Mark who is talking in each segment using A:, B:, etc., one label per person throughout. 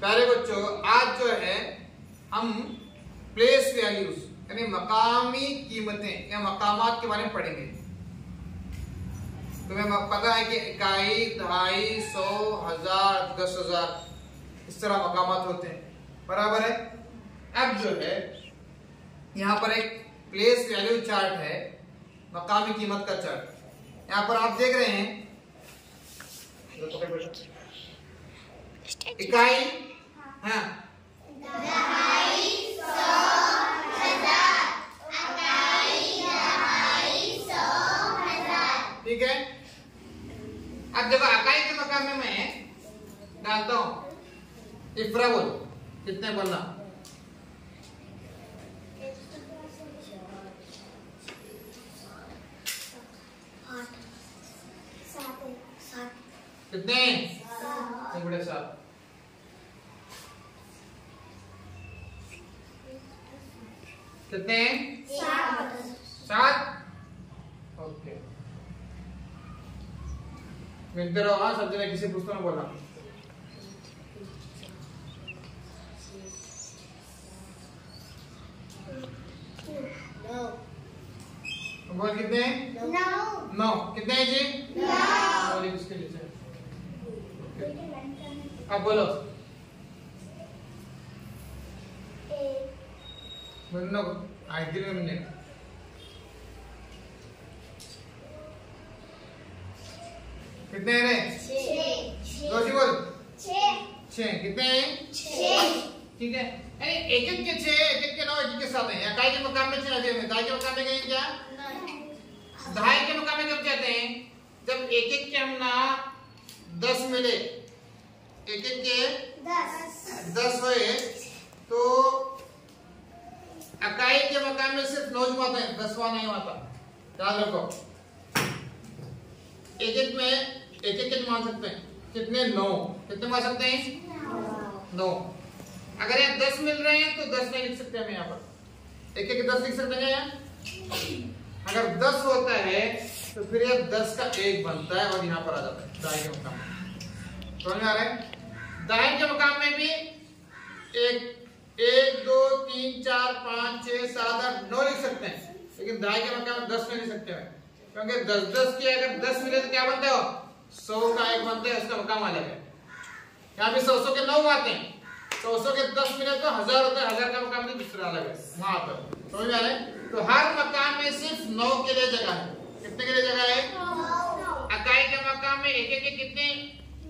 A: प्यारे बच्चों, आज जो है हम प्लेस वैल्यूज यानी मकामी कीमतें या मकामात के बारे में पढ़ेंगे। तुम्हें पता है कि इकाई, दहाई, 100, 1000, 10,000 इस तरह मकामात होते हैं, बराबर है। अब जो है यहाँ पर एक प्लेस वैल्यू चार्ट है, मकामी कीमत का चार्ट। यहाँ पर आप देख रहे हैं इकाई, हाँ,
B: दहाई, 100, 1000, इकाई, दहाई, 100, 1000।
A: ठीक है। अब देखो इकाई के मकाम में मैं डालता हूं इफ्रा बोल, कितने बोलना? कितने? एक बड़े 7। कितने? 7। ओके, मिलते रहो। हाँ, सब जगह किसी पूछता ना बोलना। बोल कितने? 9। कितने हैं जी? 9। किसके नीचे? अब बोलो। बोलो आइडियल में मिलने। कितने हैं रे? 6। रोजी बोल। 6। कितने हैं? 6। ठीक है। एक एक के 6, एक एक के 9, एक एक के 7 हैं। इकाई के मकाम में 6 लगे हुए हैं। दहाई के मकाम में गए क्या? दहाई के मकाम में कब जाते हैं? जब एक एक के हम ना 10 मिले, एक एक के 10 हुए, तो इकाई के मकाम में सिर्फ 9 जुमाते हैं, 10वां नहीं आता। याद रखो, एक एक में एक एक मान सकते हैं। कितने? 9। कितने मान सकते हैं? 9। अगर यहाँ 10 मिल रहे हैं तो 10 नहीं लिख सकते हम यहाँ पर। एक एक 10 लिख सकते हैं यहाँ। अगर 10 होता है तो फिर यह 10 का 1 बनता है और यहाँ पर आ जाता है दाएं के मकाम में। समझ में आ रहा है? दाएं के मकाम में भी 1 2 3 4 5 6 7 8 9 लिख सकते हैं, लेकिन दाएं के मकाम में 10 नहीं लिख सकते हैं, क्योंकि 10 के अगर 10 मिले तो क्या बनता है? 100 का 1 बनता है, उसका मकाम अलग है। यहाँ पे 100 के 9 आते हैं, 100 के 10 मिले तो 1000 होता है, 1000 का मकाम दूसरा अलग है वहां पर। समझ में आ रहा है? तो हर मकाम में सिर्फ 9 के लिए जगह है। कितने के लिए जगह है? इकाई के मकाम में एक एक कितने?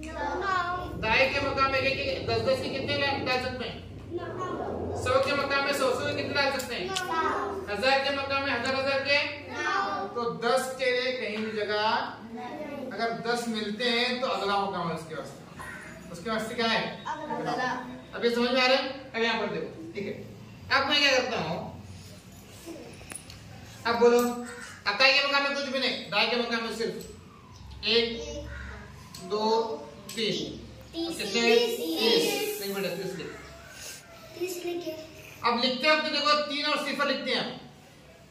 A: 9। दाएं के मकाम में एक एक 10 के कितने डाल सकते हैं? 100 के मकाम में 100 के कितने डाल सकते हैं? 1000 के मकाम में 1000 के 9। तो 10 के लिए कहीं भी जगह, अगर 10 मिलते हैं तो अगला मकाम है उसके वास्ते। उसके वास्ते क्या है? अब ये समझ में आ रहा है? अब यहाँ पर देखो, ठीक है। अब मैं क्या करता हूँ, अब बोलो इकाई के मकाम में कुछ भी नहीं, दाएं के मकाम में सिर्फ 1 2 3 कितने? 30। नहीं बेटा 30 लिखे। अब लिखते हैं तो देखो 3 और 0 लिखते हैं।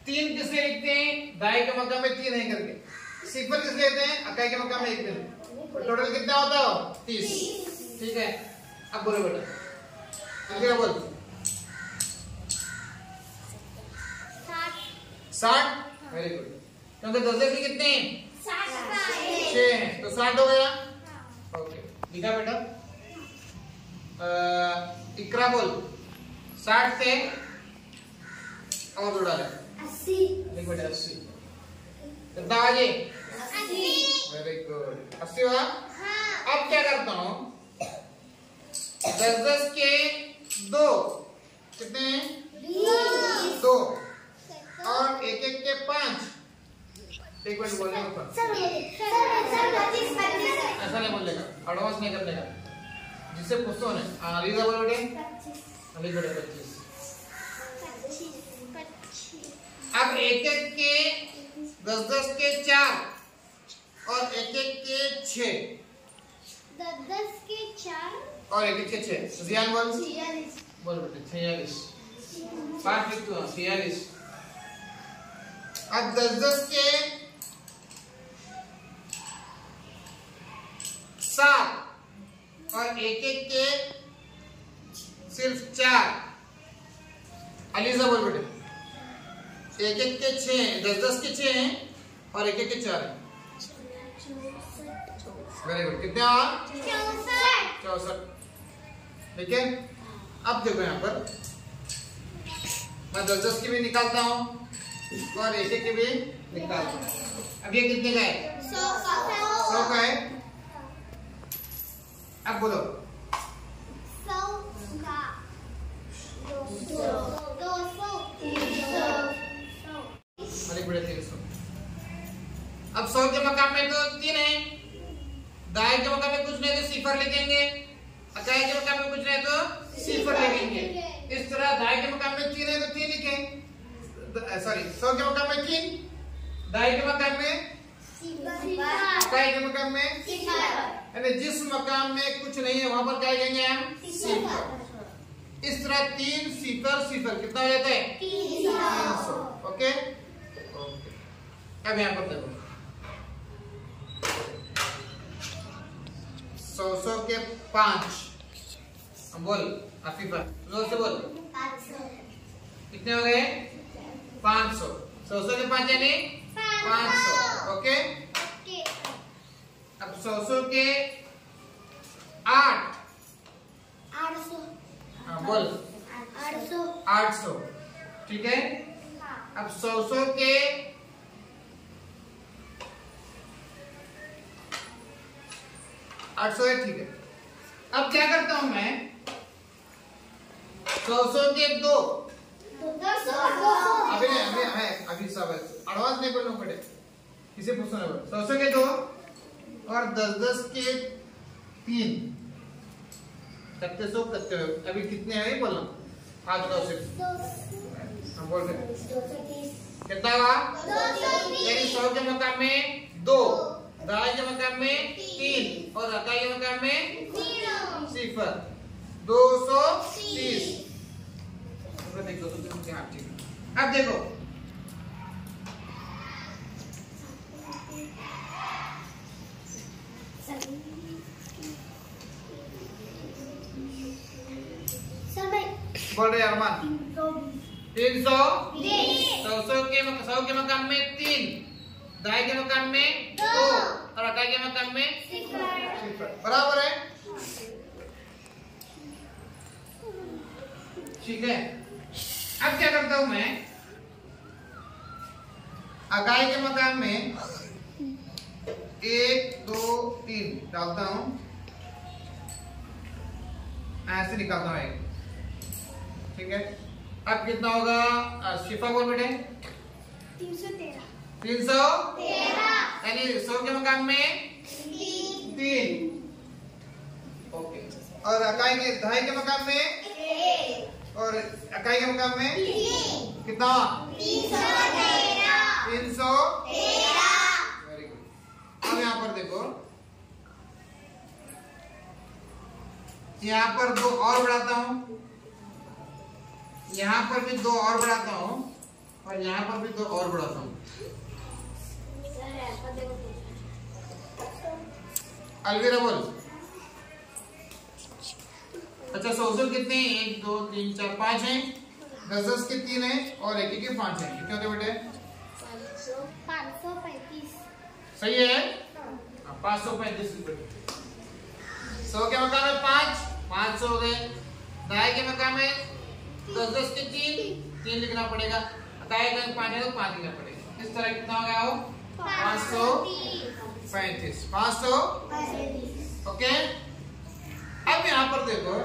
A: 3 किसलिए लिखते हैं? दाएं के मकाम में 3 है करके। 0 किस लेते हैं? इकाई के मकाम में 1 लेते। टोटल कितना होता है? 30। ठीक है। अब बोलो बेटा, क्या बोल? 60। Very good. क्योंकि 10 के कितने हैं? 6 हैं, तो 60 हो गया। ओके, लिखा बेटा। इकरा बोल। 60 से और जोड़ा है 80। लिख बेटा 80। कितना आगे? 80। वेरी गुड, 80 हुआ। अब क्या करता हूँ, 10 के 2 कितने हैं? 2 और एक एक के 5। एक मिनट बोलने का ऐसा नहीं बोलेगा, एडवांस नहीं करने का, जिससे पूछते हो ना। अलीजा बोलो बेटे, 25। अब एक एक के 10 के 4 और एक एक के 6।
B: 10 के 4
A: और एक एक के 6। जियान बोल। 46। बोल बेटे 46। 5 लिख दो। 46। अब 10 के 7 और एक एक के सिर्फ 4। अलीजा बोल बेटे। 1-1 के 6 हैं, 10-10 के 6 हैं और 1-1 के 4 हैं। Very good. कितने हुआ? 64। ठीक है। अब देखो यहाँ पर मैं 10-10 की भी निकालता हूँ और 1-1 की भी निकालता हूँ। अब ये कितने का है? 100 का है। अब बोलो
B: 100 का 200
A: 300। अब 100 के मकाम में तो 3 है, दाएं के मकाम में कुछ नहीं तो सिफर लिखेंगे, अकाई के मकाम में कुछ नहीं तो सिफर लिखेंगे। इस तरह दाएं के मकाम में 3 है तो 3 लिखें, सॉरी 100 के मकाम में 3, दाएं के मकाम में अकाई के मकाम में सिफर, यानी जिस मकाम में कुछ नहीं है वहां पर क्या लिखेंगे हम? सिफर। इस तरह 3 सिफर सिफर कितना हो जाता है? 300। ओके। अब यहाँ पर देखो 100 के 5। बोल आफिफा, जोर से बोल।
B: 500
A: कितने हो गए? 500। 100 के 5 यानी 500। ओके। अब 100 के 8।
B: 800
A: बोल 800। ठीक है। अब 100 के 800 है। ठीक है। अब क्या करता हूं मैं? 100 के 2। अभी सब एडवांस नहीं बोलना पड़े, किसे पूछना है? 100 के 2 और 10-10 के 3। कत्ते सौ कत्ते अभी कितने हैं बोलना? 5 9 से हम बोल रहे कितना हुआ? 100 के मकाम में 2, दाएं के मकाम में 3 और अकाई के मकाम में सिफर। 230। देखो अब देखो बोल रहे अरमान 300। 100 के मकाम में 3, दाएं के मकाम में 2 और अकाई के मकाम में सिफर। बराबर है। ठीक है। अब क्या करता हूं मैं? अकाई के मकाम में 1 2 3 डालता हूं, ऐसे निकालता हूं 1। ठीक है। अब कितना होगा? शिफा बोल बेटे। 313 यानी 100 के मकाम में 3। ओके। और अकाई के दाएं के मकाम में और अकाई के मकाम में कितना? 313। Very good. अब यहाँ पर देखो, यहाँ पर 2 और बढ़ाता हूं, यहाँ पर भी 2 और बढ़ाता हूं और यहाँ पर भी 2 और बढ़ाता हूं। अलविरा बोल। अच्छा 100 कितने हैं? 1 2 3 4 5 हैं, 10-10 के 3 हैं और 1-1 के 5 हैं। कितने होते बेटे?
B: 535।
A: सही है। 535 रुपए। 100 के मकाम में 5 500 हो गए, दाएं के मकाम में 10-10 के 3 लिखना पड़ेगा, अकाई के 5 है तो 5 लिखना पड़ेगा। इस तरह कितना हो गया? 535। 535। ओके। अब यहाँ पर देखो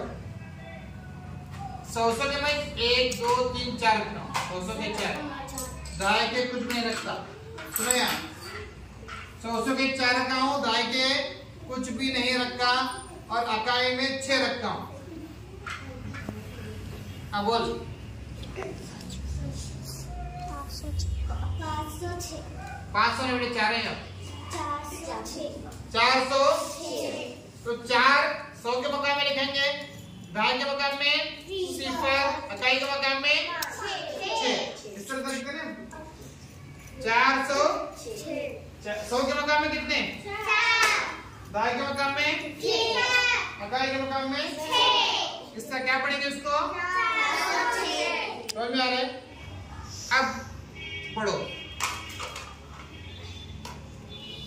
A: 100 के मैं 1 2 3 4 रखता हूँ। 100 के 4, दाएं के कुछ नहीं रखता। सुनो यहाँ 100 के 4 रखा हूँ, दाएं के कुछ भी नहीं रखा और अकाई में 6 रखता हूँ। अब बोल 500 में बेटे 4 है। 400 तो 4 100 के मकाम में लिखेंगे, दाएं के मकाम में सिफर, अकाई के मकाम में 6। इस तरह लिखते हैं। 400 100 के मकाम में कितने? 4, दाएं के मकाम में 3, अकाई के मकाम में 6। इसका क्या पढ़ेंगे उसको? समझ में आ रहा है? अब पढ़ो,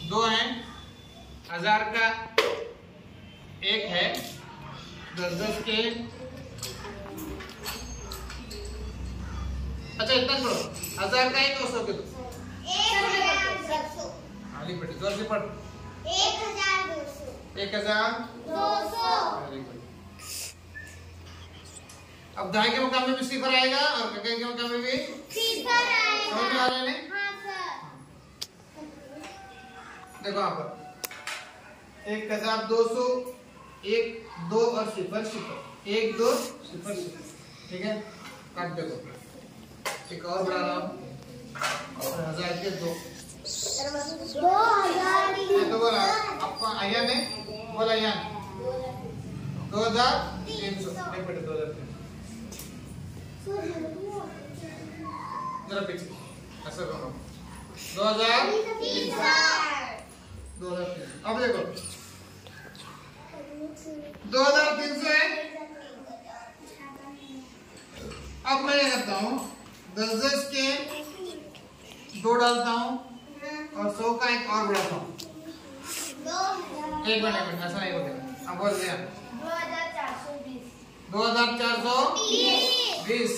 A: 2 हैं, 1000 का, एक है 10-10 के। अच्छा इतना पढ़ो, 1000 का है 200 के 2।
B: 1200।
A: आली बेटी जोर से पढ़।
B: 1200।
A: 1200। Very good. अब दाई के मुकाम में भी सिफर आएगा और कके के मुकाम में भी
B: सिफर आएगा।
A: समझ में आ रहा है?
B: हाँ सर।
A: देखो यहाँ पर 1200, 1 2 और सिफर सिफर, 1 2 सिफर सिफर, ठीक है? काट दे दो, एक और बढ़ा रहा हूँ, 1000 के 2।
B: 2000।
A: ये तो बोला आपका अयन है, बोला अयन 2300, एक बेटे 2300 जरा पीछे ऐसा करो, 2300। अब देखो 2300 है। अब मैं क्या करता हूँ, 10-10 के 2 डालता हूँ और 100 का एक और बढ़ाता हूँ। एक मिनट ऐसा नहीं बोलेगा। अब बोल दिया 2420।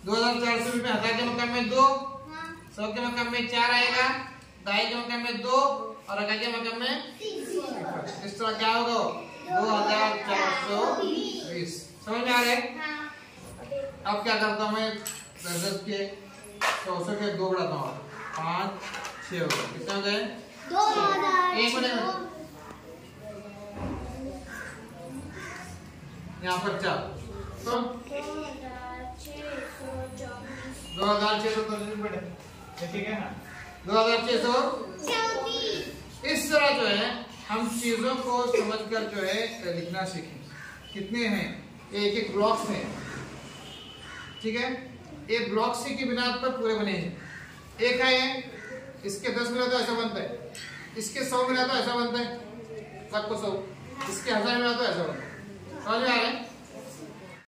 A: 2420 में 1000 के मकाम में 2, 100 के मकाम में 4 आएगा, दाई के मकाम में 2 और अगा के मकाम में 1। इस तरह क्या होगा? 2420। समझ में आ रहा है? अब क्या करता हूँ मैं, 10 के 100 के 2 बढ़ाता हूँ, 5 6 हो गए। कितने हो गए?
B: 2000।
A: एक मिनट, यहाँ पर 4 तो 2624 बेटे, ठीक है ना? 2624। इस तरह जो है हम चीजों को समझकर जो है लिखना सीखें। कितने हैं? एक एक ब्लॉक्स में, ठीक है? एक ब्लॉक सी की बिना पर पूरे बने हैं। एक है इसके 10 मिला तो ऐसा बनता है, इसके 100 मिला तो ऐसा बनता है, सबको 100, इसके 1000 मिला तो ऐसा बनता है। समझ में आ रहा है?